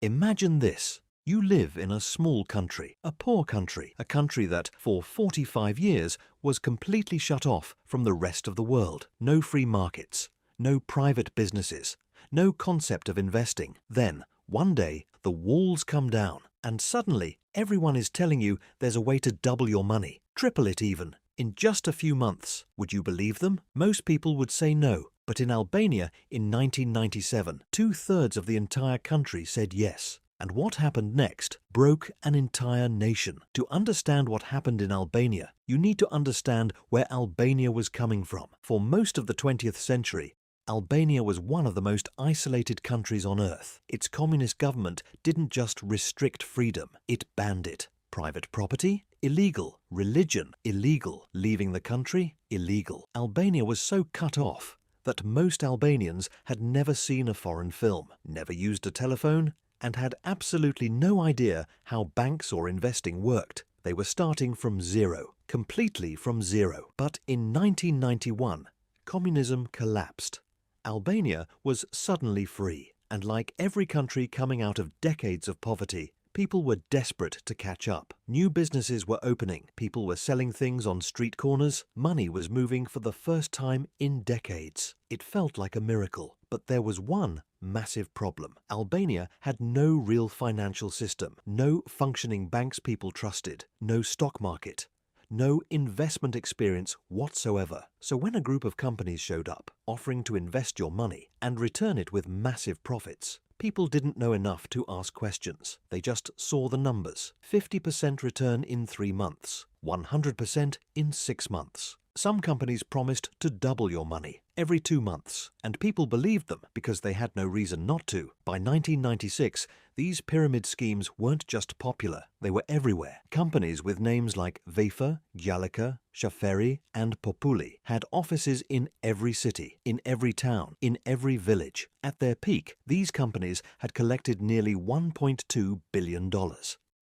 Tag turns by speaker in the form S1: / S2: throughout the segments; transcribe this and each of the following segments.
S1: Imagine this. You live in a small country, a poor country, a country that, for 45 years, was completely shut off from the rest of the world. No free markets, no private businesses, no concept of investing. Then, one day, the walls come down, and suddenly everyone is telling you there's a way to double your money, triple it even, in just a few months. Would you believe them? Most people would say no. But in Albania, in 1997, 2/3 of the entire country said yes. And what happened next broke an entire nation. To understand what happened in Albania, you need to understand where Albania was coming from. For most of the 20th century, Albania was one of the most isolated countries on earth. Its communist government didn't just restrict freedom, it banned it. Private property? Illegal. Religion? Illegal. Leaving the country? Illegal. Albania was so cut off that most Albanians had never seen a foreign film, never used a telephone, and had absolutely no idea how banks or investing worked. They were starting from zero, completely from zero. But in 1991, communism collapsed. Albania was suddenly free, and like every country coming out of decades of poverty, people were desperate to catch up. New businesses were opening, people were selling things on street corners, money was moving for the first time in decades. It felt like a miracle. But there was one massive problem. Albania had no real financial system, no functioning banks people trusted, no stock market, no investment experience whatsoever. So when a group of companies showed up, offering to invest your money and return it with massive profits, people didn't know enough to ask questions. They just saw the numbers. 50% return in 3 months, 100% in 6 months. Some companies promised to double your money every 2 months, and people believed them because they had no reason not to. By 1996, these pyramid schemes weren't just popular, they were everywhere. Companies with names like Vefa, Gjallika, Shaferi, and Populi had offices in every city, in every town, in every village. At their peak, these companies had collected nearly $1.2 billion.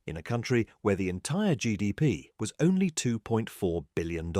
S1: In a country where the entire GDP was only $2.4 billion.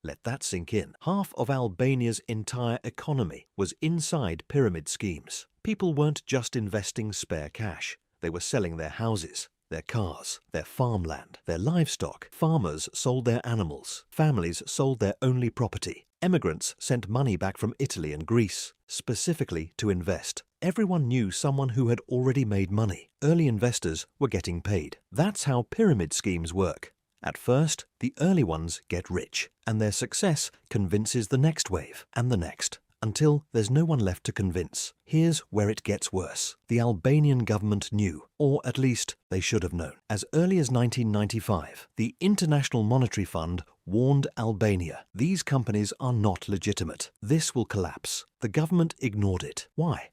S1: Let that sink in. Half of Albania's entire economy was inside pyramid schemes. People weren't just investing spare cash. They were selling their houses, their cars, their farmland, their livestock. Farmers sold their animals. Families sold their only property. Emigrants sent money back from Italy and Greece, specifically to invest. Everyone knew someone who had already made money. Early investors were getting paid. That's how pyramid schemes work. At first, the early ones get rich, and their success convinces the next wave and the next, until there's no one left to convince. Here's where it gets worse. The Albanian government knew, or at least they should have known. As early as 1995, the International Monetary Fund warned Albania, these companies are not legitimate. This will collapse. The government ignored it. Why?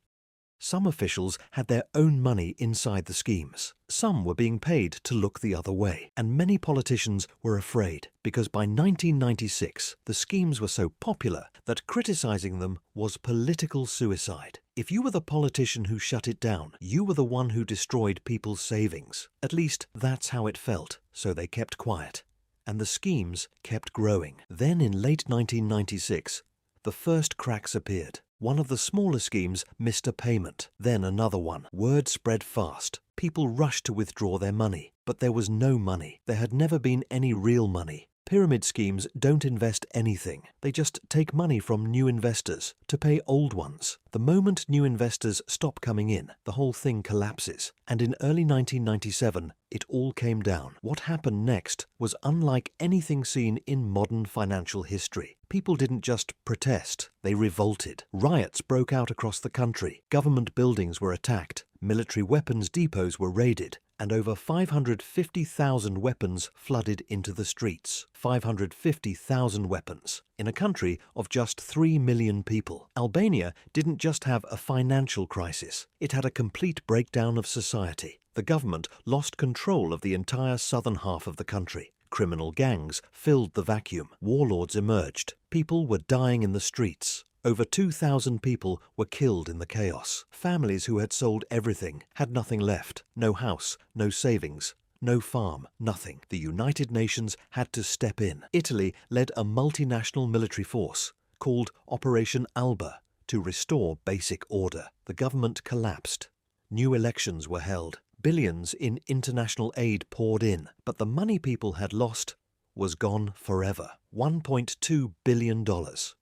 S1: Some officials had their own money inside the schemes. Some were being paid to look the other way. And many politicians were afraid, because by 1996, the schemes were so popular that criticizing them was political suicide. If you were the politician who shut it down, you were the one who destroyed people's savings. At least that's how it felt, so they kept quiet. And the schemes kept growing. Then in late 1996, the first cracks appeared. One of the smaller schemes missed a payment, then another one. Word spread fast. People rushed to withdraw their money, but there was no money. There had never been any real money. Pyramid schemes don't invest anything. They just take money from new investors to pay old ones. The moment new investors stop coming in, the whole thing collapses. And in early 1997, it all came down. What happened next was unlike anything seen in modern financial history. People didn't just protest, they revolted. Riots broke out across the country. Government buildings were attacked. Military weapons depots were raided. And over 550,000 weapons flooded into the streets. 550,000 weapons. In a country of just 3 million people. Albania didn't just have a financial crisis. It had a complete breakdown of society. The government lost control of the entire southern half of the country. Criminal gangs filled the vacuum. Warlords emerged. People were dying in the streets. Over 2,000 people were killed in the chaos. Families who had sold everything had nothing left. No house, no savings, no farm, nothing. The United Nations had to step in. Italy led a multinational military force called Operation Alba to restore basic order. The government collapsed. New elections were held. Billions in international aid poured in, but the money people had lost was gone forever. $1.2 billion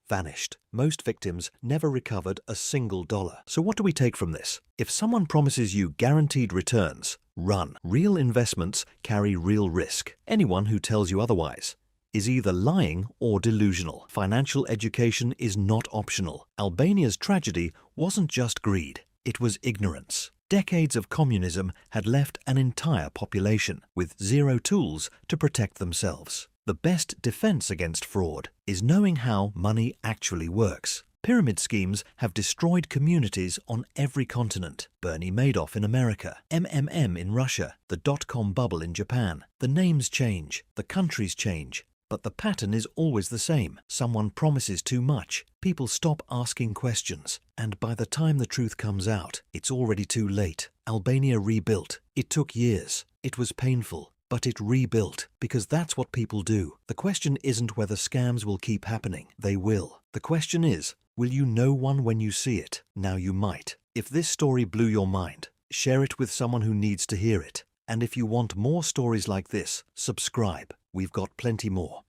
S1: vanished. Most victims never recovered a single dollar. So what do we take from this? If someone promises you guaranteed returns, run. Real investments carry real risk. Anyone who tells you otherwise is either lying or delusional. Financial education is not optional. Albania's tragedy wasn't just greed, it was ignorance. Decades of communism had left an entire population with zero tools to protect themselves. The best defense against fraud is knowing how money actually works. Pyramid schemes have destroyed communities on every continent. Bernie Madoff in America, MMM in Russia, the dot-com bubble in Japan. The names change, the countries change, but the pattern is always the same. Someone promises too much, people stop asking questions, and by the time the truth comes out, it's already too late. Albania rebuilt. It took years. It was painful, but it rebuilt, because that's what people do. The question isn't whether scams will keep happening. They will. The question is, will you know one when you see it? Now you might. If this story blew your mind, share it with someone who needs to hear it. And if you want more stories like this, subscribe. We've got plenty more.